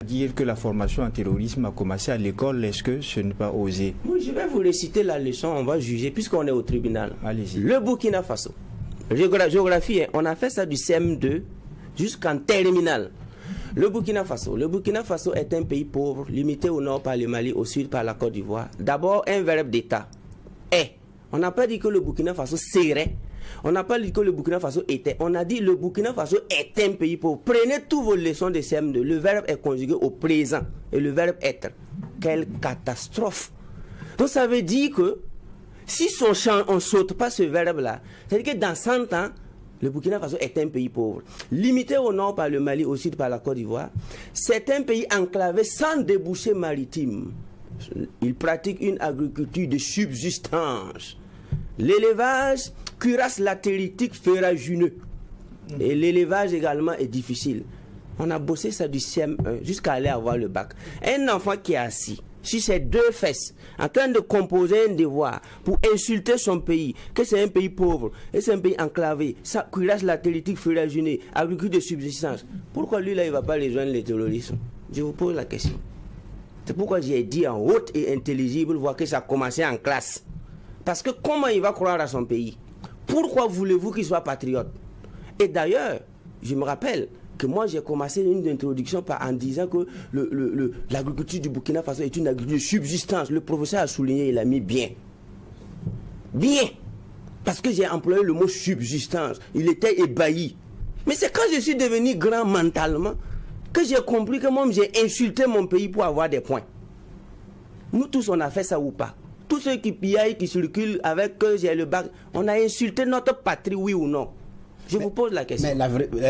Dire que la formation en terrorisme a commencé à l'école, est-ce que ce n'est pas osé? Oui, je vais vous réciter la leçon, on va juger, puisqu'on est au tribunal. Allez-y. Le Burkina Faso, géographie, on a fait ça du CM2 jusqu'en terminale. Le Burkina Faso est un pays pauvre, limité au nord par le Mali, au sud par la Côte d'Ivoire. D'abord, un verbe d'État. Est. On n'a pas dit que le Burkina Faso serait. On n'a pas dit que le Burkina Faso était. On a dit le Burkina Faso est un pays pauvre. Prenez toutes vos leçons de CM2. Le verbe est conjugué au présent. Et le verbe être. Quelle catastrophe. Donc ça veut dire que si on ne saute pas ce verbe-là, c'est-à-dire que dans 100 ans, le Burkina Faso est un pays pauvre. Limité au nord par le Mali, au sud par la Côte d'Ivoire. C'est un pays enclavé sans débouché maritime. Il pratique une agriculture de subsistance. L'élevage, cuirasse latéritique ferragineux. Et l'élevage également est difficile. On a bossé ça du CM1 jusqu'à aller avoir le bac. Un enfant qui est assis sur ses deux fesses, en train de composer un devoir pour insulter son pays, que c'est un pays pauvre, et c'est un pays enclavé, ça, cuirasse latéritique ferragineux, agriculture de subsistance. Pourquoi lui là il ne va pas rejoindre les terroristes? Je vous pose la question. C'est pourquoi j'ai dit en haute et intelligible, voir que ça a commencé en classe. Parce que comment il va croire à son pays? Pourquoi voulez-vous qu'il soit patriote? Et d'ailleurs, je me rappelle que moi j'ai commencé une introduction en disant que l'agriculture du Burkina Faso est une agriculture de subsistance. Le professeur a souligné, il a mis bien. Bien. Parce que j'ai employé le mot subsistance. Il était ébahi. Mais c'est quand je suis devenu grand mentalement que j'ai compris que moi j'ai insulté mon pays pour avoir des points. Nous tous on a fait ça ou pas? Tous ceux qui piaillent, qui circulent avec que j'ai le bac, on a insulté notre patrie, oui ou non? Je vous pose la question.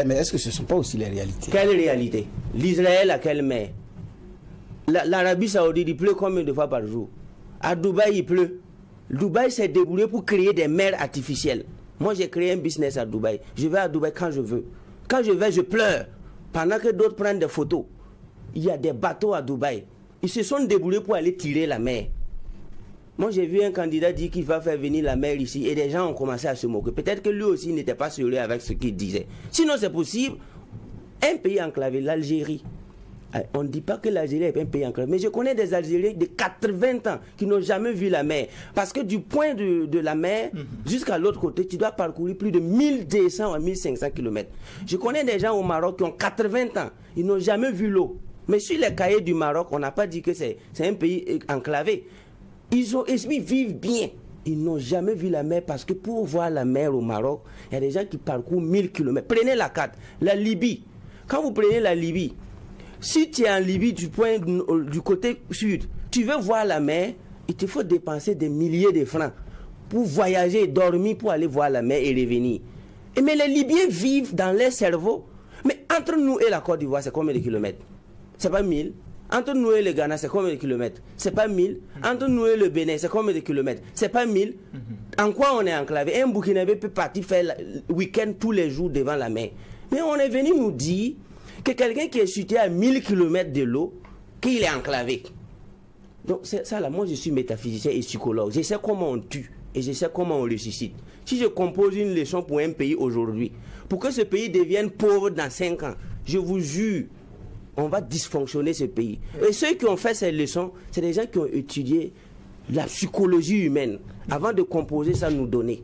Mais est-ce que ce ne sont pas aussi les réalités? Quelle réalité? L'Israël à quelle mer? L'Arabie Saoudite, il pleut combien de fois par jour? À Dubaï, il pleut. Dubaï s'est débrouillé pour créer des mers artificielles. Moi, j'ai créé un business à Dubaï. Je vais à Dubaï quand je veux. Quand je vais, je pleure. Pendant que d'autres prennent des photos. Il y a des bateaux à Dubaï. Ils se sont débrouillés pour aller tirer la mer. Moi, j'ai vu un candidat dire qu'il va faire venir la mer ici et des gens ont commencé à se moquer. Peut-être que lui aussi n'était pas sérieux avec ce qu'il disait. Sinon, c'est possible. Un pays enclavé, l'Algérie. On ne dit pas que l'Algérie est un pays enclavé. Mais je connais des Algériens de 80 ans qui n'ont jamais vu la mer. Parce que du point de la mer jusqu'à l'autre côté, tu dois parcourir plus de 1200 à 1500 km. Je connais des gens au Maroc qui ont 80 ans. Ils n'ont jamais vu l'eau. Mais sur les cahiers du Maroc, on n'a pas dit que c'est un pays enclavé. Ils vivent bien. Ils n'ont jamais vu la mer parce que pour voir la mer au Maroc, il y a des gens qui parcourent 1000 km. Prenez la carte. La Libye. Quand vous prenez la Libye, si tu es en Libye du côté sud, tu veux voir la mer, il te faut dépenser des milliers de francs pour voyager, dormir, pour aller voir la mer et revenir. Mais les Libyens vivent dans leur cerveau. Mais entre nous et la Côte d'Ivoire, c'est combien de kilomètres? C'est pas 1000. Entre nous et le Ghana, c'est combien de kilomètres? C'est pas 1000. Entre nous et le Bénin, c'est combien de kilomètres? C'est pas 1000. En quoi on est enclavé? Un Burkinabé peut partir faire le week-end tous les jours devant la mer. Mais on est venu nous dire que quelqu'un qui est situé à 1000 km de l'eau, qu'il est enclavé. Donc ça là, moi je suis métaphysicien et psychologue. Je sais comment on tue et je sais comment on ressuscite. Si je compose une leçon pour un pays aujourd'hui, pour que ce pays devienne pauvre dans 5 ans, je vous jure, on va dysfonctionner ce pays. Et ceux qui ont fait ces leçons, c'est des gens qui ont étudié la psychologie humaine avant de composer ça, nous donner.